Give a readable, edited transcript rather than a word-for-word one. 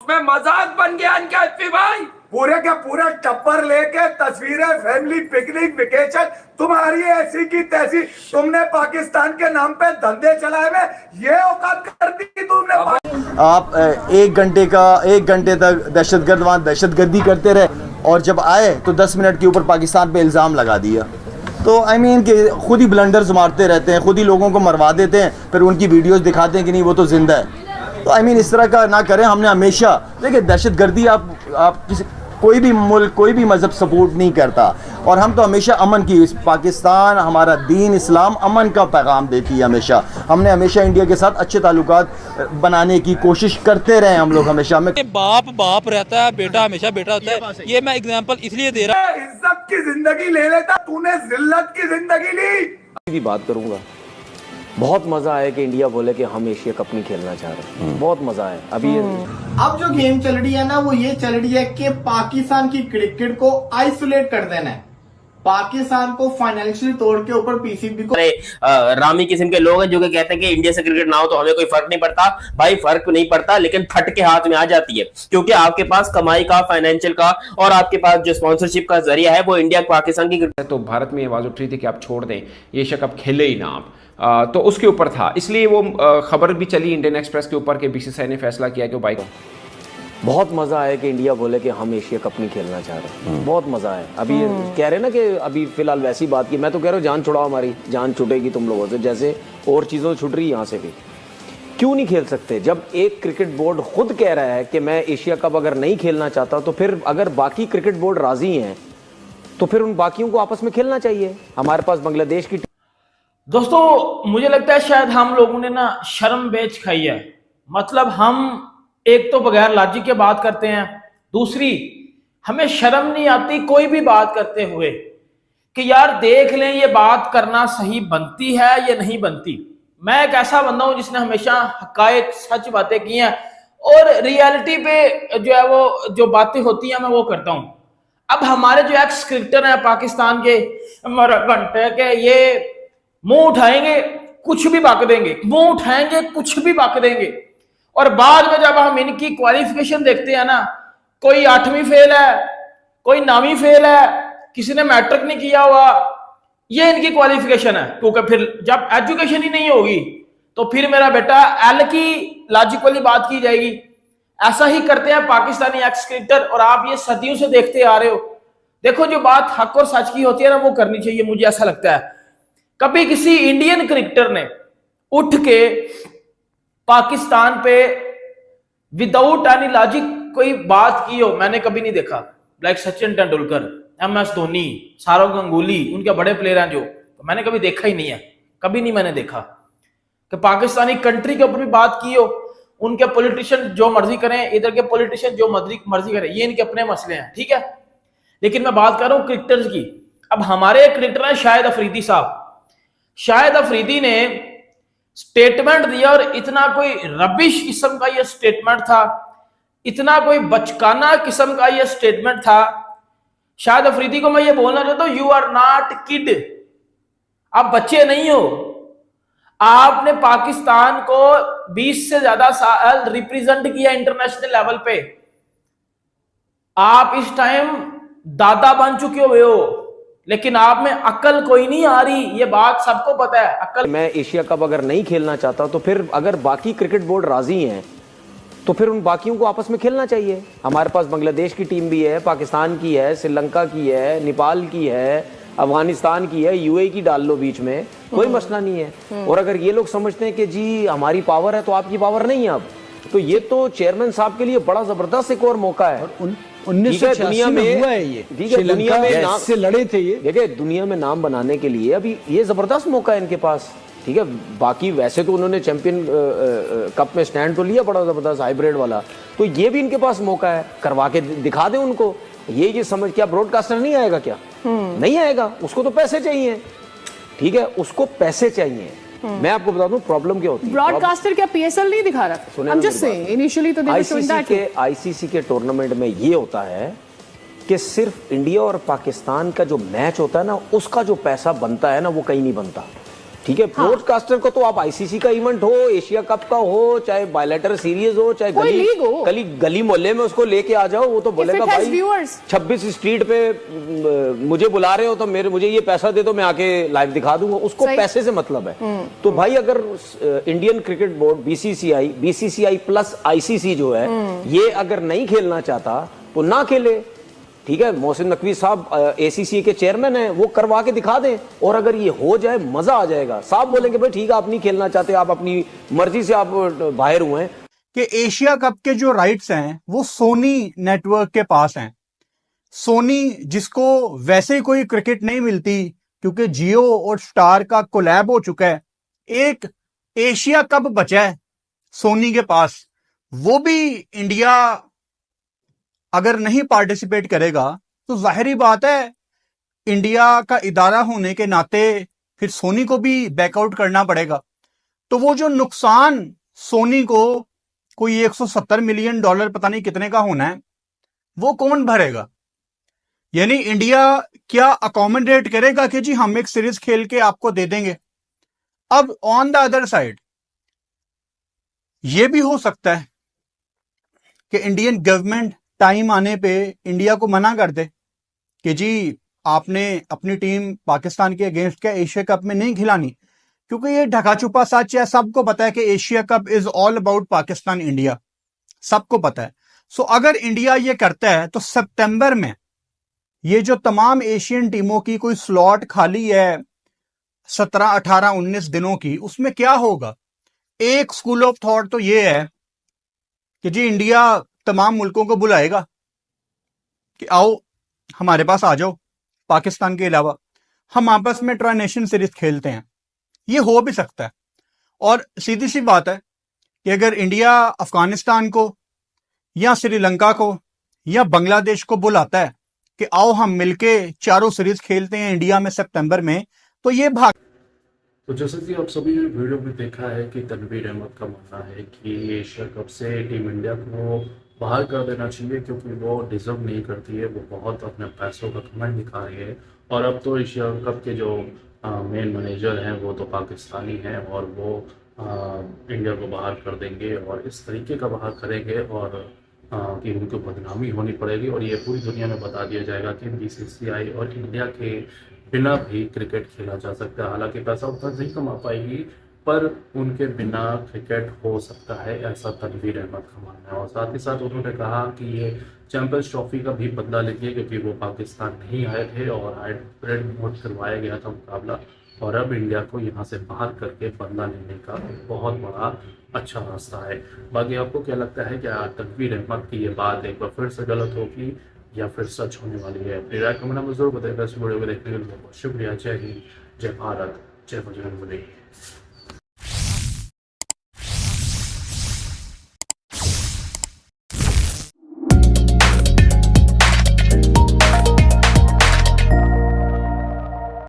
में मजाक बन गया इनका एफपी भाई। पूरे के पूरे टप्पर लेके तस्वीरें, फैमिली पिकनिक, वेकेशन तुम्हारी ऐसी की तैसी। तुमने पाकिस्तान के नाम पे धंधे चलाए हुए, ये औकात कर दी तुमने। आप एक घंटे तक दहशतगर्द वहाँ दहशतगर्दी करते रहे और जब आए तो 10 मिनट के ऊपर पाकिस्तान पे इल्ज़ाम लगा दिया। तो आई मीन कि खुद ही ब्लंडर्स मारते रहते हैं, खुद ही लोगों को मरवा देते हैं, फिर उनकी वीडियोस दिखाते हैं कि नहीं वो तो जिंदा है। तो आई मीन इस तरह का ना करें। हमने हमेशा देखिए दहशतगर्दी आप कोई भी मुल्क, कोई भी मज़हब सपोर्ट नहीं करता, और हम तो हमेशा अमन की, पाकिस्तान हमारा दीन इस्लाम अमन का पैगाम देती है। हमेशा हमने हमेशा इंडिया के साथ अच्छे ताल्लुकात बनाने की कोशिश करते रहे हम लोग हमेशा। में बाप बाप रहता है, बेटा हमेशा बेटा होता है। ये मैं एग्जांपल इसलिए दे रहा हूं। इज्जत की जिंदगी ले लेता, तूने जिल्लत की जिंदगी ली। भी बात करूंगा। बहुत मजा आया कि इंडिया बोले कि हम एशिया कप नहीं खेलना चाह रहे। बहुत मजा आया। अभी अब जो गेम चल रही है ना, वो ये चल रही है कि पाकिस्तान की क्रिकेट को आइसोलेट कर देना है, पाकिस्तान को फाइनेंशियल तौर के ऊपर पीसीबी को। रामी किस्म के लोग हैं जो कि कहते हैं कि इंडिया से क्रिकेट ना हो तो हमें कोई फर्क नहीं पड़ता। भाई फर्क नहीं पड़ता, लेकिन फट के हाथ में आ जाती है, क्योंकि आपके पास कमाई का, फाइनेंशियल का और आपके पास जो स्पॉन्सरशिप का जरिया है वो इंडिया पाकिस्तान की। तो भारत में आवाज उठ रही थी कि आप छोड़ दें, एशिया कप खेले ही ना आप। तो उसके ऊपर था, इसलिए वो खबर भी चली इंडियन एक्सप्रेस के ऊपर कि बीसीसीआई ने फैसला किया कि भाई बहुत मजा आया कि इंडिया बोले कि हम एशिया कप नहीं खेलना चाह रहे। बहुत मजा आया। अभी कह रहे ना कि अभी फिलहाल वैसी बात की, मैं तो कह रहा हूँ जान छुड़ाओ, हमारी जान छुटेगी तुम लोगों से, जैसे और चीज़ों से छुट रही है यहाँ से भी। क्यों नहीं खेल सकते? जब एक क्रिकेट बोर्ड खुद कह रहा है कि मैं एशिया कप अगर नहीं खेलना चाहता, तो फिर अगर बाकी क्रिकेट बोर्ड राजी हैं तो फिर उन बाकियों को आपस में खेलना चाहिए। हमारे पास बांग्लादेश की दोस्तों, मुझे लगता है शायद हम लोगों ने ना शर्म बेच खाई है। मतलब हम एक तो बगैर लॉजिक के बात करते हैं, दूसरी हमें शर्म नहीं आती कोई भी बात करते हुए कि यार देख लें ये बात करना सही बनती है या नहीं बनती। मैं एक ऐसा बंदा हूं जिसने हमेशा हकायक सच बातें की हैं और रियलिटी पे जो है वो जो बातें होती हैं मैं वो करता हूं। अब हमारे जो एक्स क्रिकेटर हैं पाकिस्तान के, घंटे के, ये मुंह उठाएंगे कुछ भी बक देंगे, मुंह उठाएंगे कुछ भी बक देंगे, और बाद में जब हम इनकी क्वालिफिकेशन देखते हैं ना, कोई 8वीं फेल है, कोई 9वीं फेल है, किसी ने मैट्रिक नहीं किया हुआ, ये इनकी क्वालिफिकेशन है। क्योंकि फिर जब एजुकेशन ही नहीं होगी तो फिर मेरा बेटा एल की लॉजिक वाली बात की जाएगी। ऐसा ही करते हैं पाकिस्तानी एक्स क्रिकेटर, और आप ये सदियों से देखते आ रहे हो। देखो जो बात हक और सच की होती है ना वो करनी चाहिए, मुझे ऐसा लगता है। कभी किसी इंडियन क्रिकेटर ने उठ के पाकिस्तान पे विदाउट एनी लॉजिक कोई बात की हो मैंने कभी नहीं देखा। लाइक सचिन तेंदुलकर, MS धोनी, सौरव गांगुली, उनके बड़े प्लेयर हैं जो, तो मैंने कभी देखा ही नहीं है। कभी नहीं मैंने देखा कि पाकिस्तानी कंट्री के ऊपर भी बात की हो। उनके पॉलिटिशियन जो मर्जी करें, इधर के पॉलिटिशियन जो मर्जी करें, ये इनके अपने मसले हैं, ठीक है। लेकिन मैं बात कर रहा हूं क्रिकेटर्स की। अब हमारे क्रिकेटर हैं शाहिद अफरीदी साहब। शाहिद अफरीदी ने स्टेटमेंट दिया और इतना कोई रबिश किस्म का ये स्टेटमेंट था, इतना कोई बचकाना किस्म का ये स्टेटमेंट था। शाहिद अफरीदी को मैं ये बोलना चाहता हूं, यू आर नॉट किड, आप बच्चे नहीं हो। आपने पाकिस्तान को 20 से ज्यादा साल रिप्रेजेंट किया इंटरनेशनल लेवल पे। आप इस टाइम दादा बन चुके हुए हो, लेकिन आप में अकल कोई नहीं आ रही, ये बात सबको पता है। अकल मैं एशिया कप अगर नहीं खेलना चाहता तो फिर अगर बाकी क्रिकेट बोर्ड राजी हैं तो फिर उन बाकियों को आपस में खेलना चाहिए। हमारे पास बांग्लादेश की टीम भी है, पाकिस्तान की है, श्रीलंका की है, नेपाल की है, अफगानिस्तान की है, UAE की डाल लो बीच में, कोई मसला नहीं है। और अगर ये लोग समझते हैं कि जी हमारी पावर है तो आपकी पावर नहीं है अब, तो ये तो चेयरमैन साहब के लिए बड़ा जबरदस्त एक और मौका है। 1986 में हुआ है ये, दुनिया में नाम से लड़े थे ये। देखिए दुनिया में नाम बनाने के लिए अभी ये जबरदस्त मौका है इनके पास, ठीक है। बाकी वैसे तो उन्होंने चैंपियन कप में स्टैंड तो लिया बड़ा जबरदस्त हाइब्रिड वाला, तो ये भी इनके पास मौका है, करवा के दिखा दे उनको। ये समझ क्या ब्रॉडकास्टर नहीं आएगा क्या? नहीं आएगा, उसको तो पैसे चाहिए, ठीक है, उसको पैसे चाहिए। मैं आपको बता दूं प्रॉब्लम क्या होती है। ब्रॉडकास्टर क्या PSL नहीं दिखा रहा? I'm just saying, initially तो ICC के टूर्नामेंट में ये होता है कि सिर्फ इंडिया और पाकिस्तान का जो मैच होता है ना, उसका जो पैसा बनता है ना, वो कहीं नहीं बनता। ठीक है, ब्रॉडकास्टर को तो आप आईसीसी का इवेंट हो, एशिया कप का हो, चाहे बायलैटरल सीरीज हो, चाहे कोई लीग हो, गली मोहल्ले में उसको लेके आ जाओ, वो तो बोलेगा भाई 26 स्ट्रीट पे मुझे बुला रहे हो तो मुझे ये पैसा दे दो, मैं आके लाइव दिखा दूंगा। उसको पैसे से मतलब है। तो भाई अगर Indian cricket board BCCI plus ICC जो है ये अगर नहीं खेलना चाहता तो ना खेले, ठीक है। मोहसिन नकवी साहब एसीसी के चेयरमैन हैं, वो करवा के दिखा दें, और अगर ये हो जाए मजा आ जाएगा। साहब बोलेंगे भाई ठीक है आप नहीं खेलना चाहते, आप अपनी मर्जी से आप बाहर हुए हैं। कि एशिया कप के जो राइट्स हैं वो सोनी नेटवर्क के पास हैं। सोनी जिसको वैसे कोई क्रिकेट नहीं मिलती क्योंकि जियो और स्टार का कोलैब हो चुका है, एक एशिया कप बचा है सोनी के पास, वो भी इंडिया अगर नहीं पार्टिसिपेट करेगा तो जाहिर बात है इंडिया का इदारा होने के नाते फिर सोनी को भी बैकआउट करना पड़ेगा। तो वो जो नुकसान सोनी को कोई $170 मिलियन पता नहीं कितने का होना है, वो कौन भरेगा? यानी इंडिया क्या अकोमोडेट करेगा कि जी हम एक सीरीज खेल के आपको दे देंगे? अब ऑन द अदर साइड ये भी हो सकता है कि इंडियन गवर्नमेंट टाइम आने पे इंडिया को मना कर दे कि जी आपने अपनी टीम पाकिस्तान के अगेंस्ट क्या एशिया कप में नहीं खिलानी, क्योंकि ये ढका छुपा सच है, सबको पता है कि Asia cup is all about Pakistan India, सबको पता है। सो अगर इंडिया ये करता है तो सितंबर में ये जो तमाम एशियन टीमों की कोई स्लॉट खाली है 17, 18, 19 दिनों की, उसमें क्या होगा? एक स्कूल ऑफ थॉट तो ये है कि जी इंडिया तमाम मुल्कों को बुलाएगा कि आओ हमारे पास आ जाओ, पाकिस्तान के अलावा हम आपस में ट्राई नेशन सीरीज खेलते हैं। ये हो भी सकता है। और सीधी सी बात है कि अगर इंडिया अफगानिस्तान को या श्रीलंका को या बांग्लादेश को बुलाता है कि आओ हम मिलके चारों सीरीज खेलते हैं इंडिया में सितंबर में, तो ये भाग। तो जैसे कि आप सभी वीडियो में देखा है कि तनवीर अहमद का मानना है कि एशिया कप से टीम इंडिया को बाहर कर देना चाहिए क्योंकि वो डिजर्व नहीं करती है, वो बहुत अपने पैसों का कमेंट दिखा रही है। और अब तो एशिया कप के जो मेन मैनेजर हैं वो तो पाकिस्तानी हैं और वो इंडिया को बाहर कर देंगे और इस तरीके का बाहर करेंगे और कि उनको बदनामी होनी पड़ेगी और ये पूरी दुनिया में बता दिया जाएगा कि बीसीसीआई और इंडिया के बिना भी क्रिकेट खेला जा सकता है। हालांकि पैसा उतना नहीं कमा पाएगी पर उनके बिना क्रिकेट हो सकता है, ऐसा तनवीर अहमद का मानना है। और साथ ही साथ उन्होंने कहा कि ये चैंपियंस ट्रॉफी का भी बदला लेंगे क्योंकि वो पाकिस्तान नहीं आए थे और हाइब्रिड मोड करवाया गया था मुकाबला, और अब इंडिया को यहाँ से बाहर करके बदला लेने का बहुत बड़ा अच्छा रास्ता है। बाकी आपको क्या लगता है, क्या तनवीर अहमद की ये बात एक बार फिर से गलत होगी या फिर सच होने वाली है? अपनी राय कमेंट में जरूर बताइएगा। इस वीडियो को देखने के लिए बहुत शुक्रिया। जय हिंद, जय भारत, जय बजरंग बली।